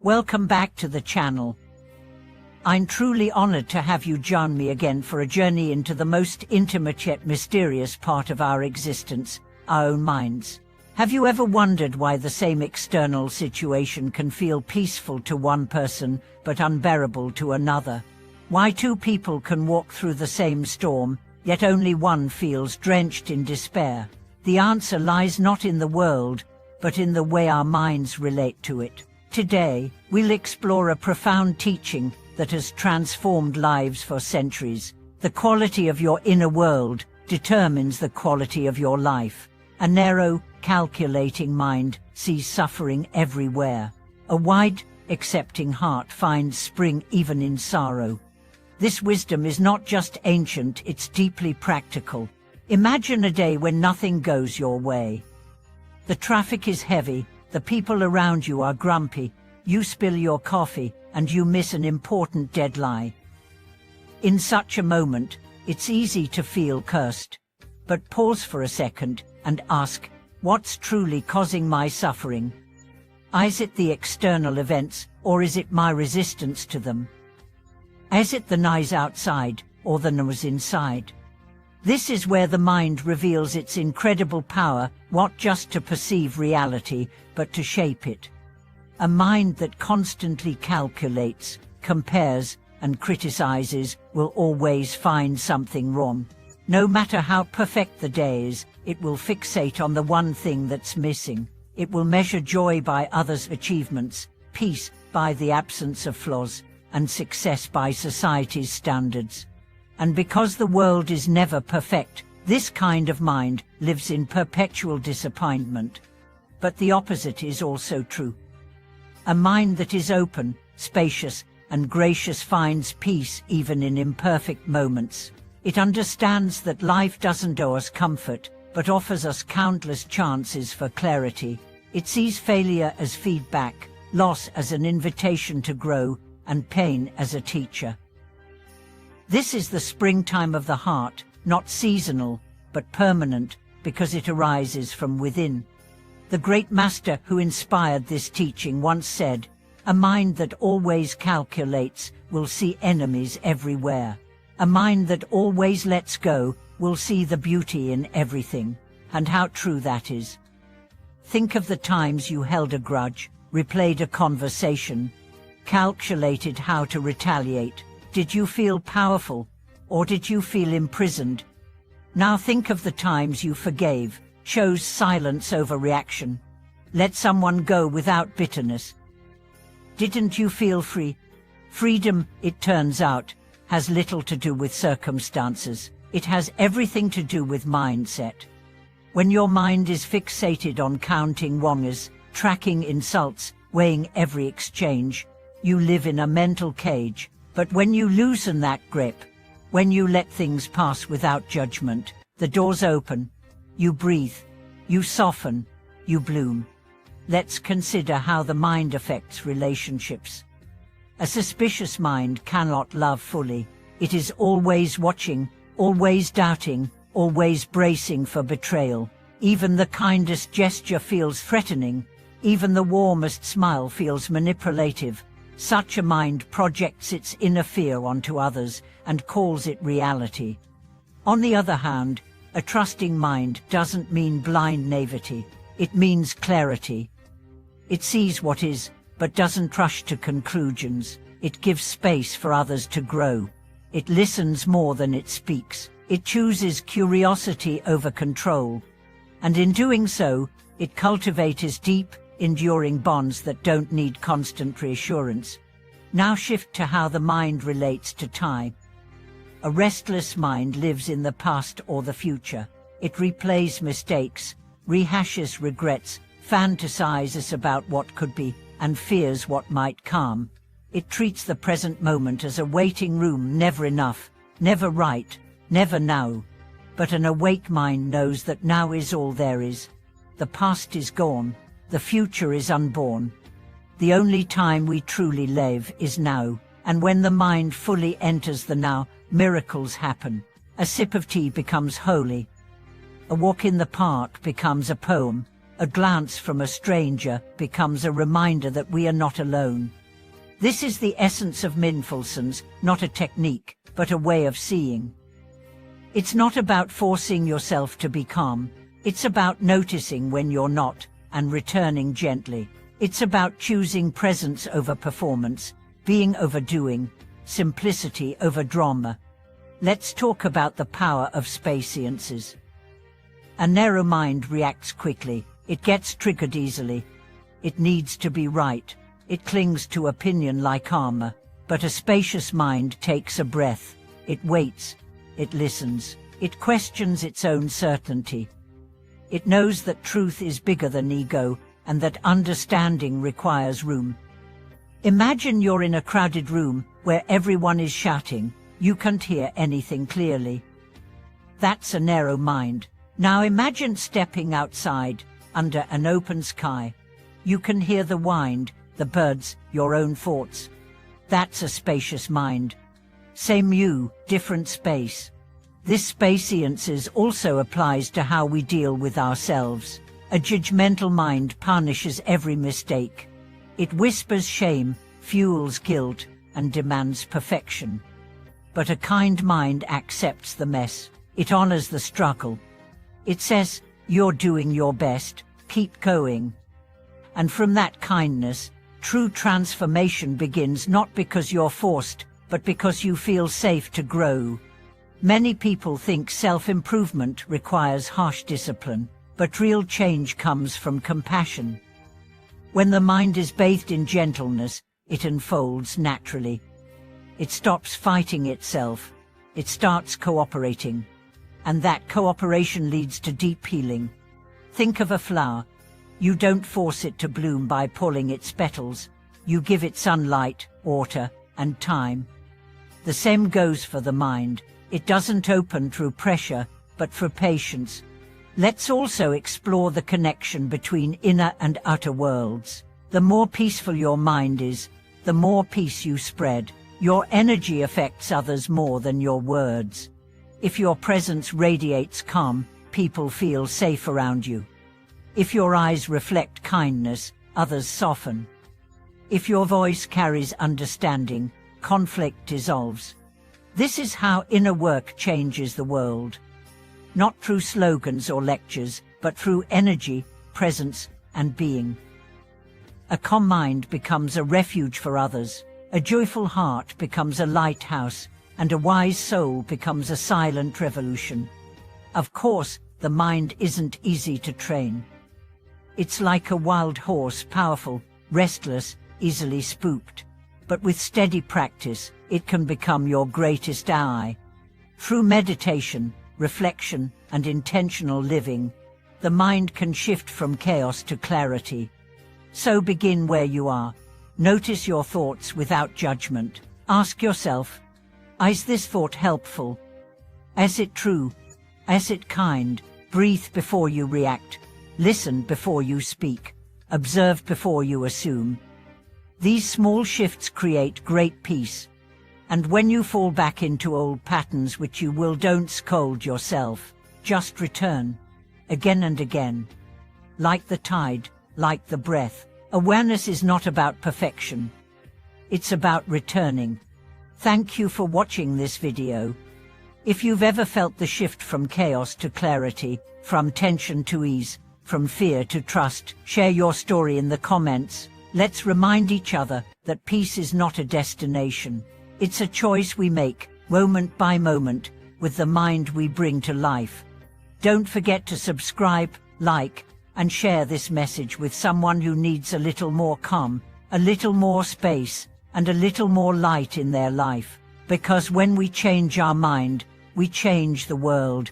Welcome back to the channel. I'm truly honored to have you join me again for a journey into the most intimate yet mysterious part of our existence, our own minds. Have you ever wondered why the same external situation can feel peaceful to one person but unbearable to another? Why two people can walk through the same storm, yet only one feels drenched in despair? The answer lies not in the world, but in the way our minds relate to it. Today, we'll explore a profound teaching that has transformed lives for centuries. The quality of your inner world determines the quality of your life. A narrow, calculating mind sees suffering everywhere. A wide, accepting heart finds spring even in sorrow. This wisdom is not just ancient, it's deeply practical. Imagine a day when nothing goes your way. The traffic is heavy, the people around you are grumpy, you spill your coffee, and you miss an important deadline. In such a moment, it's easy to feel cursed. But pause for a second and ask, what's truly causing my suffering? Is it the external events, or is it my resistance to them? Is it the noise outside, or the noise inside? This is where the mind reveals its incredible power, not just to perceive reality, but to shape it. A mind that constantly calculates, compares, and criticizes will always find something wrong. No matter how perfect the day is, it will fixate on the one thing that's missing. It will measure joy by others' achievements, peace by the absence of flaws, and success by society's standards. And because the world is never perfect, this kind of mind lives in perpetual disappointment. But the opposite is also true. A mind that is open, spacious, and gracious finds peace even in imperfect moments. It understands that life doesn't owe us comfort, but offers us countless chances for clarity. It sees failure as feedback, loss as an invitation to grow, and pain as a teacher. This is the springtime of the heart, not seasonal, but permanent, because it arises from within. The great master who inspired this teaching once said, "A mind that always calculates will see enemies everywhere. A mind that always lets go will see the beauty in everything." And how true that is. Think of the times you held a grudge, replayed a conversation, calculated how to retaliate. Did you feel powerful, or did you feel imprisoned? Now think of the times you forgave, chose silence over reaction, let someone go without bitterness. Didn't you feel free? Freedom, it turns out, has little to do with circumstances. It has everything to do with mindset. When your mind is fixated on counting wrongs, tracking insults, weighing every exchange, you live in a mental cage. But when you loosen that grip, when you let things pass without judgment, the doors open, you breathe, you soften, you bloom. Let's consider how the mind affects relationships. A suspicious mind cannot love fully. It is always watching, always doubting, always bracing for betrayal. Even the kindest gesture feels threatening. Even the warmest smile feels manipulative. Such a mind projects its inner fear onto others and calls it reality. On the other hand, a trusting mind doesn't mean blind naivety. It means clarity. It sees what is, but doesn't rush to conclusions. It gives space for others to grow. It listens more than it speaks. It chooses curiosity over control. And in doing so, it cultivates deep, enduring bonds that don't need constant reassurance. Now shift to how the mind relates to time. A restless mind lives in the past or the future. It replays mistakes, rehashes regrets, fantasizes about what could be, and fears what might come. It treats the present moment as a waiting room, never enough, never right, never now. But an awake mind knows that now is all there is. The past is gone. The future is unborn. The only time we truly live is now, and when the mind fully enters the now, miracles happen. A sip of tea becomes holy. A walk in the park becomes a poem. A glance from a stranger becomes a reminder that we are not alone. This is the essence of mindfulness, not a technique, but a way of seeing. It's not about forcing yourself to be calm. It's about noticing when you're not, and returning gently. It's about choosing presence over performance, being over doing, simplicity over drama. Let's talk about the power of spaciousness. A narrow mind reacts quickly. It gets triggered easily. It needs to be right. It clings to opinion like armor. But a spacious mind takes a breath. It waits. It listens. It questions its own certainty. It knows that truth is bigger than ego, and that understanding requires room. Imagine you're in a crowded room where everyone is shouting. You can't hear anything clearly. That's a narrow mind. Now imagine stepping outside, under an open sky. You can hear the wind, the birds, your own thoughts. That's a spacious mind. Same you, different space. This spaciousness also applies to how we deal with ourselves. A judgmental mind punishes every mistake. It whispers shame, fuels guilt, and demands perfection. But a kind mind accepts the mess. It honors the struggle. It says, you're doing your best, keep going. And from that kindness, true transformation begins, not because you're forced, but because you feel safe to grow. Many people think self-improvement requires harsh discipline, but real change comes from compassion. When the mind is bathed in gentleness, it unfolds naturally. It stops fighting itself. It starts cooperating. And that cooperation leads to deep healing. Think of a flower. You don't force it to bloom by pulling its petals. You give it sunlight, water, and time. The same goes for the mind. It doesn't open through pressure, but through patience. Let's also explore the connection between inner and outer worlds. The more peaceful your mind is, the more peace you spread. Your energy affects others more than your words. If your presence radiates calm, people feel safe around you. If your eyes reflect kindness, others soften. If your voice carries understanding, conflict dissolves. This is how inner work changes the world. Not through slogans or lectures, but through energy, presence, and being. A calm mind becomes a refuge for others. A joyful heart becomes a lighthouse, and a wise soul becomes a silent revolution. Of course, the mind isn't easy to train. It's like a wild horse, powerful, restless, easily spooked. But with steady practice, it can become your greatest ally. Through meditation, reflection, and intentional living, the mind can shift from chaos to clarity. So begin where you are. Notice your thoughts without judgment. Ask yourself, is this thought helpful? Is it true? Is it kind? Breathe before you react. Listen before you speak. Observe before you assume. These small shifts create great peace. And when you fall back into old patterns which you will, don't scold yourself. Just return. Again and again. Like the tide, like the breath. Awareness is not about perfection. It's about returning. Thank you for watching this video. If you've ever felt the shift from chaos to clarity, from tension to ease, from fear to trust, share your story in the comments. Let's remind each other that peace is not a destination. It's a choice we make, moment by moment, with the mind we bring to life. Don't forget to subscribe, like, and share this message with someone who needs a little more calm, a little more space, and a little more light in their life. Because when we change our mind, we change the world.